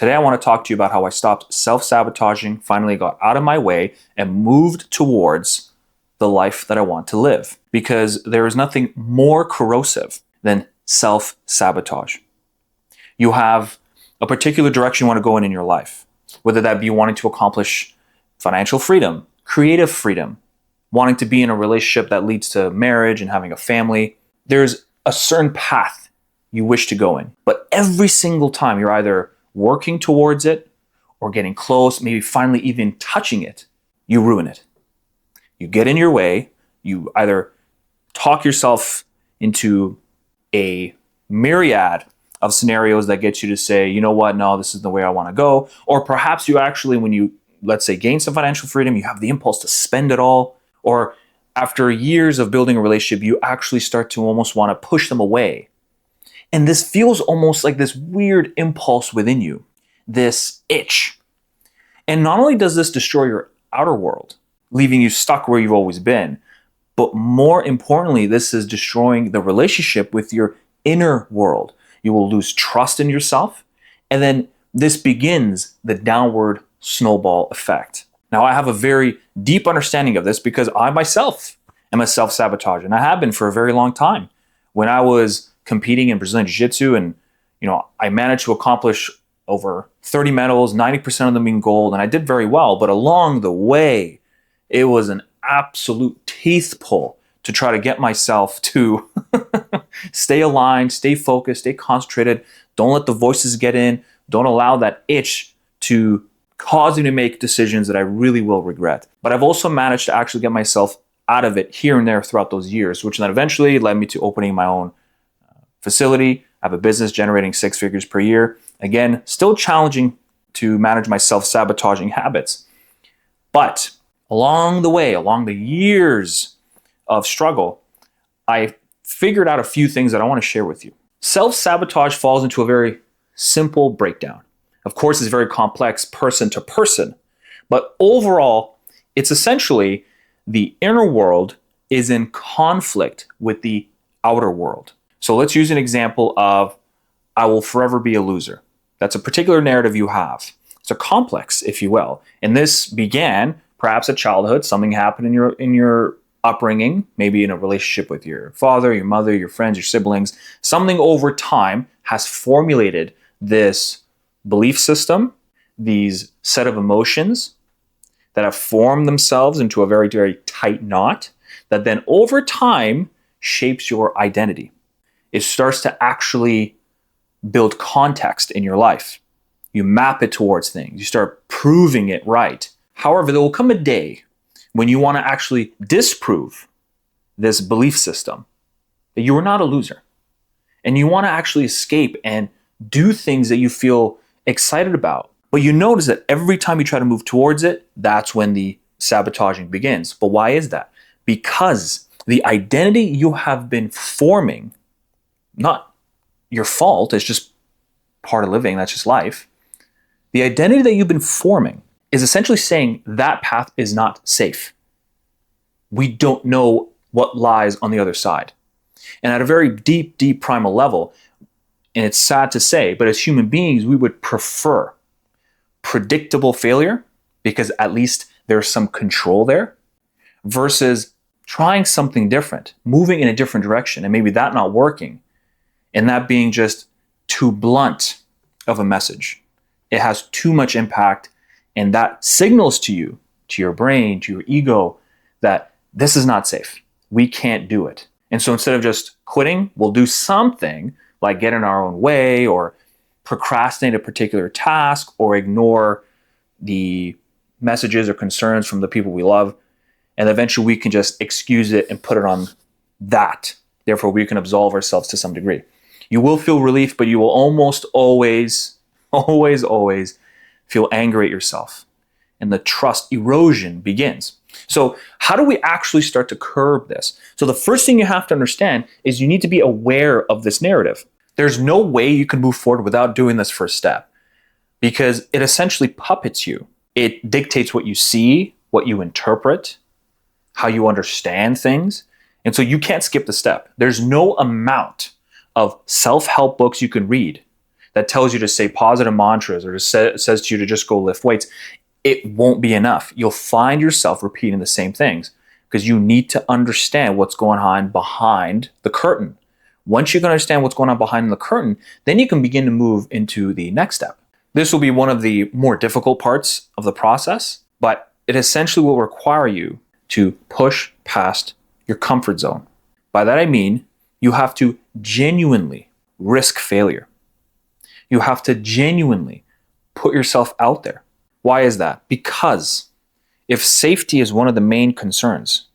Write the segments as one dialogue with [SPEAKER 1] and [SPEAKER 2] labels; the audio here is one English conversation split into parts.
[SPEAKER 1] Today, I want to talk to you about how I stopped self-sabotaging, finally got out of my way, and moved towards the life that I want to live. Because there is nothing more corrosive than self-sabotage. You have a particular direction you want to go in your life, whether that be wanting to accomplish financial freedom, creative freedom, wanting to be in a relationship that leads to marriage and having a family. There's a certain path you wish to go in. But every single time you're either working towards it or getting close, maybe finally even touching it, you ruin it. You get in your way, you either talk yourself into a myriad of scenarios that get you to say, you know what, no, this is the way I want to go. Or perhaps you actually, when you, let's say, gain some financial freedom, you have the impulse to spend it all. Or after years of building a relationship, you actually start to almost want to push them away. And this feels almost like this weird impulse within you, this itch. And not only does this destroy your outer world, leaving you stuck where you've always been, but more importantly, this is destroying the relationship with your inner world. You will lose trust in yourself, and then this begins the downward snowball effect. Now, I have a very deep understanding of this because I myself am a self-sabotager, and I have been for a very long time. When I was competing in Brazilian Jiu-Jitsu, and I managed to accomplish over 30 medals, 90% of them in gold, and I did very well. But along the way, it was an absolute teeth pull to try to get myself to stay aligned, stay focused, stay concentrated. Don't let the voices get in. Don't allow that itch to cause you to make decisions that I really will regret. But I've also managed to actually get myself out of it here and there throughout those years, which then eventually led me to opening my own facility. I have a business generating 6 figures per year. Again, still challenging to manage my self-sabotaging habits. But along the way, along the years of struggle, I figured out a few things that I want to share with you. Self-sabotage falls into a very simple breakdown. Of course, it's very complex person to person, but overall, it's essentially the inner world is in conflict with the outer world. So let's use an example of, I will forever be a loser. That's a particular narrative you have. It's a complex, if you will. And this began perhaps at childhood. Something happened in your upbringing, maybe in a relationship with your father, your mother, your friends, your siblings. Something over time has formulated this belief system, these set of emotions that have formed themselves into a very, very tight knot that then over time shapes your identity. It starts to actually build context in your life. You map it towards things. You start proving it right. However, there will come a day when you want to actually disprove this belief system that you are not a loser. And you want to actually escape and do things that you feel excited about. But you notice that every time you try to move towards it, that's when the sabotaging begins. But why is that? Because the identity you have been forming, not your fault, it's just part of living, that's just life. The identity that you've been forming is essentially saying that path is not safe. We don't know what lies on the other side. And at a very deep, deep primal level, and it's sad to say, but as human beings, we would prefer predictable failure because at least there's some control there versus trying something different, moving in a different direction, and maybe that not working, and that being just too blunt of a message. It has too much impact, and that signals to you, to your brain, to your ego, that this is not safe. We can't do it. And so instead of just quitting, we'll do something like get in our own way or procrastinate a particular task or ignore the messages or concerns from the people we love. And eventually we can just excuse it and put it on that. Therefore, we can absolve ourselves to some degree. You will feel relief, but you will almost always feel angry at yourself. And the trust erosion begins. So how do we actually start to curb this? So the first thing you have to understand is you need to be aware of this narrative. There's no way you can move forward without doing this first step because it essentially puppets you. It dictates what you see, what you interpret, how you understand things. And so you can't skip the step. There's no amount of self-help books you can read that tells you to say positive mantras or says to you to just go lift weights, it won't be enough. You'll find yourself repeating the same things because you need to understand what's going on behind the curtain. Once you can understand what's going on behind the curtain, then you can begin to move into the next step. This will be one of the more difficult parts of the process, but it essentially will require you to push past your comfort zone. By that I mean you have to genuinely risk failure. You have to genuinely put yourself out there. Why is that? Because if safety is one of the main concerns,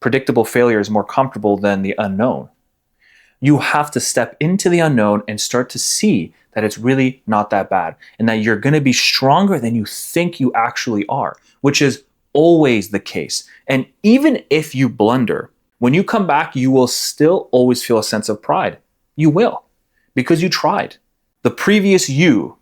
[SPEAKER 1] predictable failure is more comfortable than the unknown. You have to step into the unknown and start to see that it's really not that bad and that you're going to be stronger than you think you actually are, which is always the case. And even if you blunder, when you come back, you will still always feel a sense of pride. You will, because you tried. The previous you,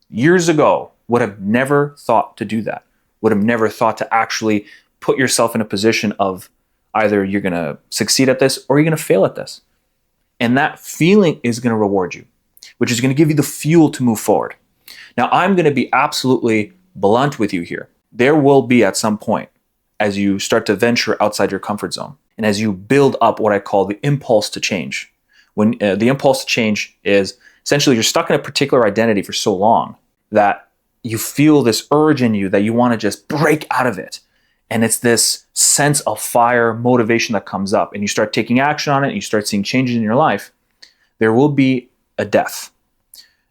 [SPEAKER 1] years ago, would have never thought to do that, would have never thought to actually put yourself in a position of either you're going to succeed at this or you're going to fail at this. And that feeling is going to reward you, which is going to give you the fuel to move forward. Now, I'm going to be absolutely blunt with you here. There will be at some point, as you start to venture outside your comfort zone, and as you build up what I call the impulse to change. When the impulse to change is essentially you're stuck in a particular identity for so long that you feel this urge in you that you want to just break out of it. And it's this sense of fire, motivation that comes up, and you start taking action on it, and you start seeing changes in your life. There will be a death.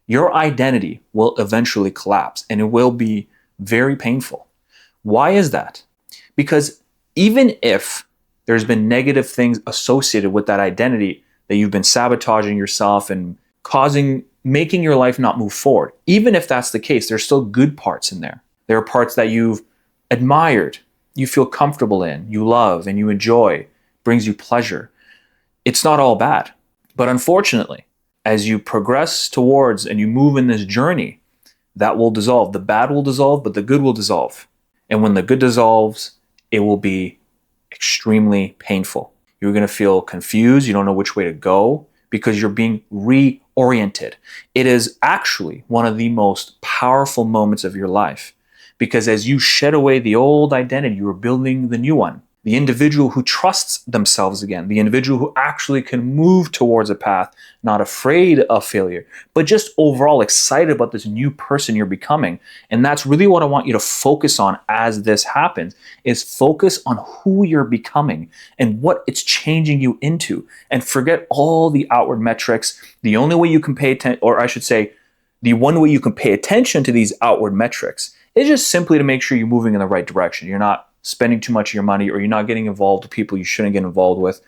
[SPEAKER 1] Your identity will eventually collapse, and it will be very painful. Why is that? Because even if there's been negative things associated with that identity that you've been sabotaging yourself and making your life not move forward, even if that's the case, there's still good parts in there. There are parts that you've admired, you feel comfortable in, you love, and you enjoy, brings you pleasure. It's not all bad. But unfortunately, as you progress towards and you move in this journey, that will dissolve. The bad will dissolve, but the good will dissolve. And when the good dissolves, it will be extremely painful. You're going to feel confused. You don't know which way to go because you're being reoriented. It is actually one of the most powerful moments of your life. Because as you shed away the old identity, you are building the new one. The individual who trusts themselves again, the individual who actually can move towards a path, not afraid of failure, but just overall excited about this new person you're becoming. And that's really what I want you to focus on as this happens, is focus on who you're becoming and what it's changing you into. And forget all the outward metrics. The only way you can pay attention, or I should say, the one way you can pay attention to these outward metrics is just simply to make sure you're moving in the right direction. You're not spending too much of your money, or you're not getting involved with people you shouldn't get involved with.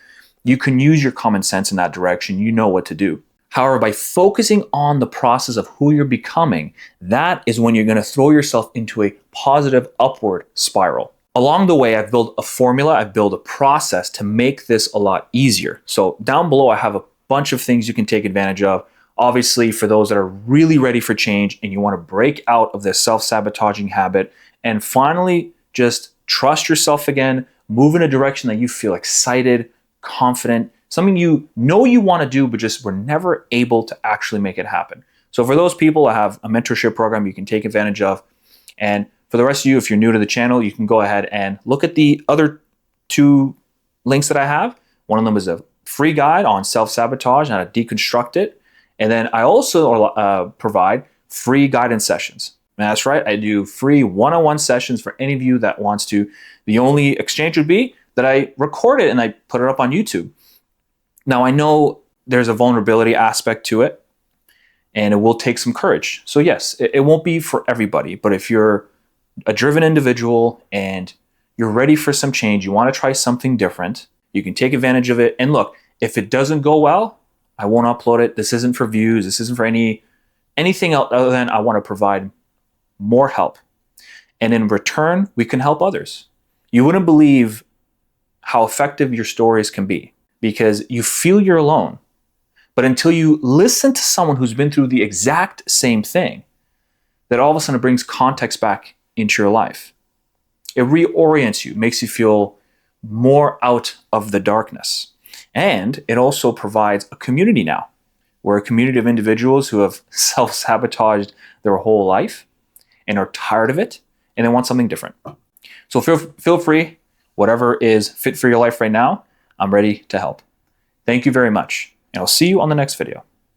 [SPEAKER 1] You can use your common sense in that direction. You know what to do. However, by focusing on the process of who you're becoming, that is when you're going to throw yourself into a positive upward spiral. Along the way, I've built a formula, I've built a process to make this a lot easier. So down below, I have a bunch of things you can take advantage of. Obviously, for those that are really ready for change and you want to break out of this self-sabotaging habit and finally just trust yourself again, move in a direction that you feel excited, confident, something you know you want to do, but just were never able to actually make it happen. So for those people, I have a mentorship program you can take advantage of. And for the rest of you, if you're new to the channel, you can go ahead and look at the other two links that I have. One of them is a free guide on self-sabotage and how to deconstruct it. And then I also provide free guidance sessions. And that's right, I do free one-on-one sessions for any of you that wants to. The only exchange would be that I record it and I put it up on YouTube. Now, I know there's a vulnerability aspect to it, and it will take some courage. So yes, it won't be for everybody, but if you're a driven individual and you're ready for some change, you want to try something different, you can take advantage of it. And look, if it doesn't go well, I won't upload it. This isn't for views. This isn't for anything else other than I want to provide more help. And in return, we can help others. You wouldn't believe how effective your stories can be because you feel you're alone. But until you listen to someone who's been through the exact same thing, that all of a sudden it brings context back into your life. It reorients you, makes you feel more out of the darkness. And it also provides a community now We're a community of individuals who have self-sabotaged their whole life and are tired of it and they want something different. So feel free, whatever is fit for your life right now, I'm ready to help. Thank you very much, and I'll see you on the next video.